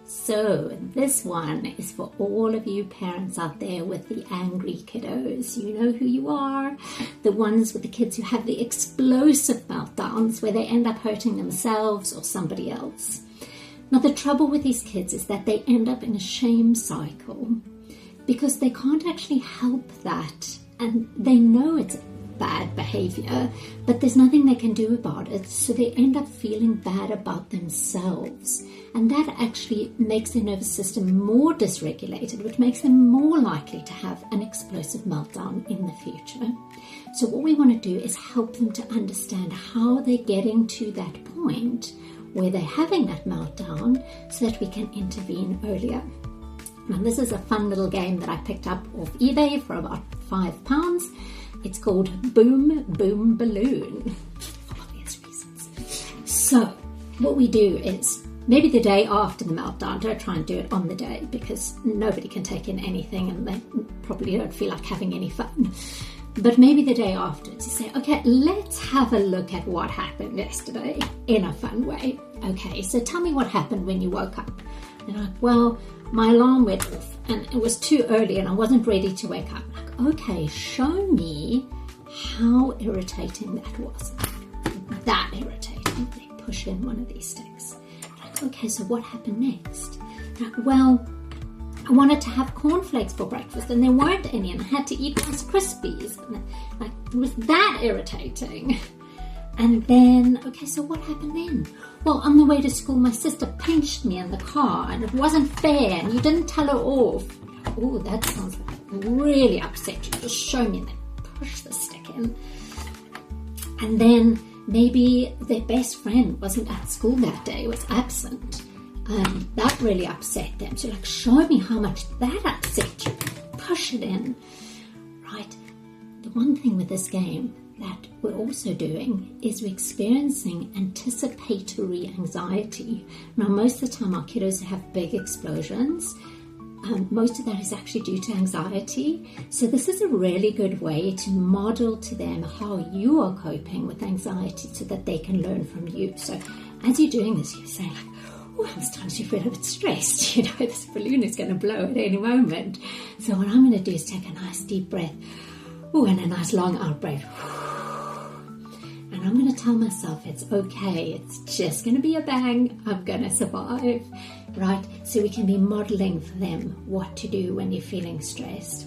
So this one is for all of you parents out there with the angry kiddos. You know who you are. The ones with the kids who have the explosive meltdowns where they end up hurting themselves or somebody else. Now the trouble with these kids is that they end up in a shame cycle because they can't actually help that, and they know it's bad behavior, but there's nothing they can do about it, so they end up feeling bad about themselves, and that actually makes their nervous system more dysregulated, which makes them more likely to have an explosive meltdown in the future. So what we want to do is help them to understand how they're getting to that point where they're having that meltdown so that we can intervene earlier. Now this is a fun little game that I picked up off eBay for about £5. It's called Boom Boom Balloon, for obvious reasons. So what we do is, maybe the day after the meltdown, don't try and do it on the day because nobody can take in anything and they probably don't feel like having any fun. But maybe the day afterwards you say, okay, let's have a look at what happened yesterday in a fun way. Okay, so tell me what happened when you woke up. And I'm like, well, my alarm went off and it was too early and I wasn't ready to wake up. I'm like, okay, show me how irritating that was. That irritating. They push in one of these sticks. I'm like, okay, so what happened next? I'm like, well, I wanted to have cornflakes for breakfast and there weren't any and I had to eat Rice Krispies. And like, it was that irritating. And then, okay, so what happened then? Well, on the way to school, my sister pinched me in the car and it wasn't fair and you didn't tell her off. Oh, that sounds like really upset you. Just show me and then push the stick in. And then maybe their best friend wasn't at school that day, was absent. That really upset them. So like, show me how much that upset you. Push it in, right? The one thing with this game that we're also doing is we're experiencing anticipatory anxiety. Now, most of the time our kiddos have big explosions. Most of that is actually due to anxiety. So this is a really good way to model to them how you are coping with anxiety so that they can learn from you. So as you're doing this, you say like, oh, sometimes you feel a bit stressed. You know, this balloon is going to blow at any moment. So what I'm going to do is take a nice deep breath. Oh, and a nice long out breath. And I'm going to tell myself it's okay. It's just going to be a bang. I'm going to survive, right? So we can be modeling for them what to do when you're feeling stressed.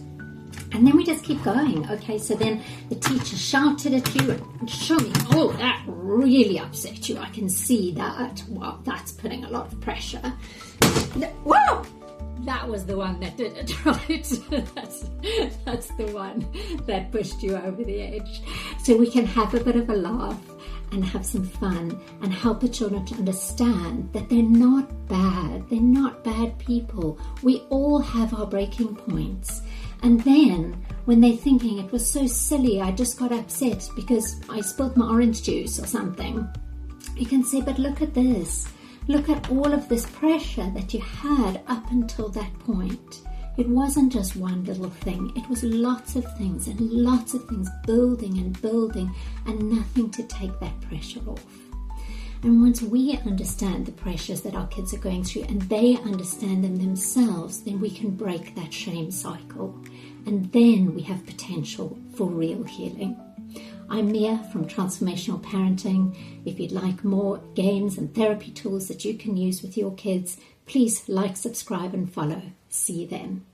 And then we just keep going. Okay, so then the teacher shouted at you and show me, oh, that really upset you. I can see that. Wow, that's putting a lot of pressure. Whoa! That was the one that did it, right? That's the one that pushed you over the edge. So we can have a bit of a laugh and have some fun and help the children to understand that they're not bad. They're not bad people. We all have our breaking points. And then when they're thinking it was so silly, I just got upset because I spilled my orange juice or something, you can say, but look at this. Look at all of this pressure that you had up until that point. It wasn't just one little thing. It was lots of things and lots of things building and nothing to take that pressure off. And once we understand the pressures that our kids are going through and they understand them themselves, then we can break that shame cycle. And then we have potential for real healing. I'm Mia from Transformational Parenting. If you'd like more games and therapy tools that you can use with your kids, please like, subscribe and follow. See you then.